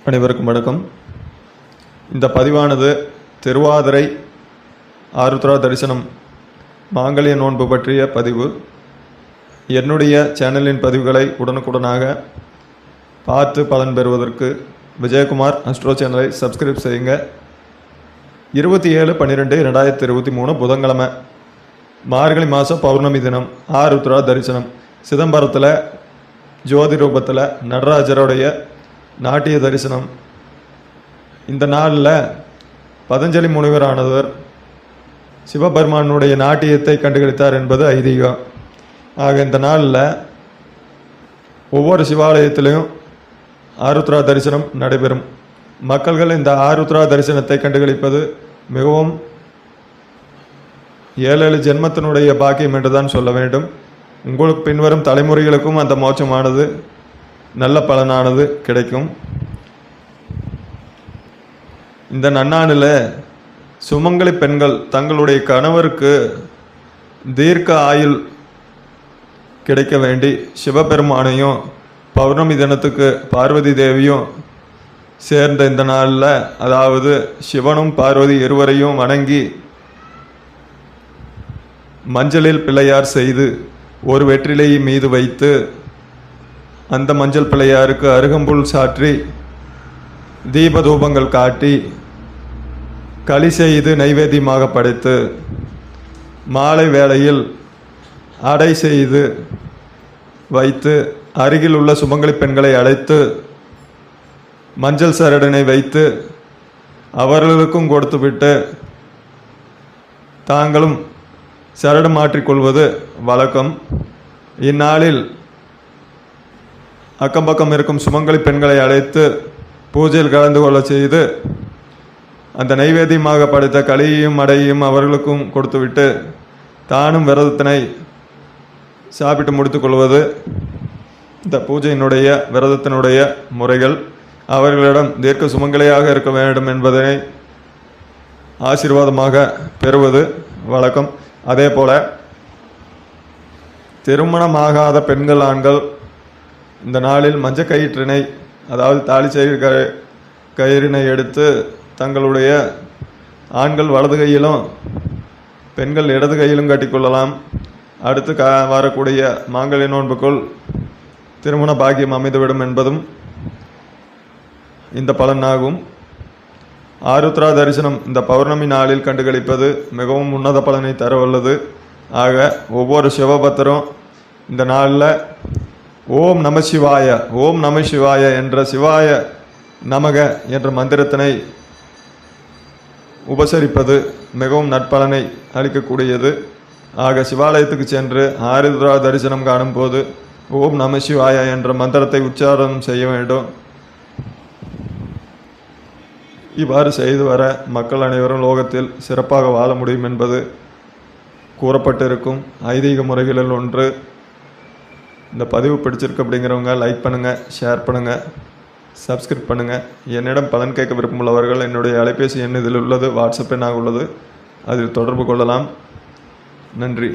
அனைவருக்கும் வணக்கம். இந்த பதிவானது திருவாதிரை ஆருத்ரா தரிசனம் மாங்கல்ய நோன்பு பற்றிய பதிவு. என்னுடைய சேனலின் பதிவுகளை உடனுக்குடனாக பார்த்து பலன் பெறுவதற்கு விஜயகுமார் அஸ்ட்ரோ சேனலை சப்ஸ்கிரைப் செய்யுங்க. 27/12/2023 புதன்கிழமை மார்கழி மாதம் பௌர்ணமி தினம் ஆருத்ரா தரிசனம். சிதம்பரத்தில் ஜோதி ரூபத்தில் நடராஜருடைய நாட்டிய தரிசனம். இந்த நாளில் பதஞ்சலி முனிவரானவர் சிவபெருமானுடைய நாட்டியத்தை கண்டுகளித்தார் என்பது ஐதீகம். ஆக இந்த நாளில் ஒவ்வொரு சிவாலயத்திலையும் ஆருத்ரா தரிசனம் நடைபெறும். மக்கள்கள் இந்த ஆருத்ரா தரிசனத்தை கண்டுகளிப்பது மிகவும் 7 ஜென்மத்தினுடைய பாக்கியம் என்றுதான் சொல்ல வேண்டும். உங்களுக்கு பின்வரும் தலைமுறைகளுக்கும் அந்த மோட்சமானது நல்ல பலனானது கிடைக்கும். இந்த நன்னாளில் சுமங்கலி பெண்கள் தங்களுடைய கணவருக்கு தீர்க்க ஆயுள் கிடைக்க வேண்டி சிவபெருமானையும் பௌர்ணமி தினத்துக்கு பார்வதி தேவியும் சேர்ந்த இந்த நாளில், அதாவது சிவனும் பார்வதி இருவரையும் வணங்கி மஞ்சளில் பிள்ளையார் செய்து ஒரு வெற்றிலை மீது வைத்து அந்த மஞ்சள் பிள்ளையாருக்கு அருகம்புல் சாற்றி தீபதூபங்கள் காட்டி களி செய்து நைவேத்தியமாக படைத்து மாலை வேளையில் அடை செய்து வைத்து அருகில் உள்ள சுமங்கலி பெண்களை அழைத்து மஞ்சள் சரடனை வைத்து அவர்களுக்கும் கொடுத்துவிட்டு தாங்களும் சரடு மாற்றிக்கொள்வது வழக்கம். இந்நாளில் அக்கம்பக்கம் இருக்கும் சுமங்கலி பெண்களை அழைத்து பூஜையில் கலந்து கொள்ள செய்து அந்த நைவேத்தியமாக படைத்த களியையும் அடையையும் அவர்களுக்கும் கொடுத்துவிட்டு தானும் விரதத்தினை சாப்பிட்டு முடித்து கொள்வது இந்த பூஜையினுடைய விரதத்தினுடைய முறைகள். அவர்களிடம் தீர்க்க சுமங்கலியாக இருக்க வேண்டும் என்பதனை ஆசீர்வாதமாக பெறுவது வழக்கம். அதே போல திருமணமாகாத பெண்கள் ஆண்கள் இந்த நாளில் மஞ்சள் கயிற்றினை, அதாவது தாலி கயிறினை எடுத்து தங்களுடைய ஆண்கள் வலது கையிலும் பெண்கள் இடது கையிலும் கட்டிக்கொள்ளலாம். அடுத்து வரக்கூடிய மாங்கல்ய நோன்புக்குள் திருமண பாக்கியம் அமைந்துவிடும் என்பதும் இந்த பலனாகும். ஆருத்ரா தரிசனம் இந்த பௌர்ணமி நாளில் கண்டுகளிப்பது மிகவும் உன்னத பலனை தரவல்லது. ஆக ஒவ்வொரு சிவபக்தரும் இந்த நாளில் ஓம் நம சிவாய, ஓம் நம சிவாய என்ற சிவாய நமக என்ற மந்திரத்தினை உபசரிப்பது மிகவும் நற்பலனை அளிக்கக்கூடியது. ஆக சிவாலயத்துக்கு சென்று ஆருத்ரா தரிசனம் காணும் போது ஓம் நம சிவாய என்ற மந்திரத்தை உச்சாரணம் செய்ய வேண்டும். இவ்வாறு செய்து வர மக்கள் அனைவரும் லோகத்தில் சிறப்பாக வாழ முடியும் என்பது கூறப்பட்டிருக்கும் ஐதீக முறைகளில் ஒன்று. இந்த பதிவு பிடிச்சிருக்கு அப்படிங்கிறவங்க லைக் பண்ணுங்கள், ஷேர் பண்ணுங்கள், சப்ஸ்கிரைப் பண்ணுங்கள். என்னிடம் பலன் கேட்க விருப்பமுள்ளவர்கள் என்னுடைய அலைபேசி எண் இதில் உள்ளது, வாட்ஸ்அப் எண்ணாக உள்ளது, அதில் தொடர்பு கொள்ளலாம். நன்றி.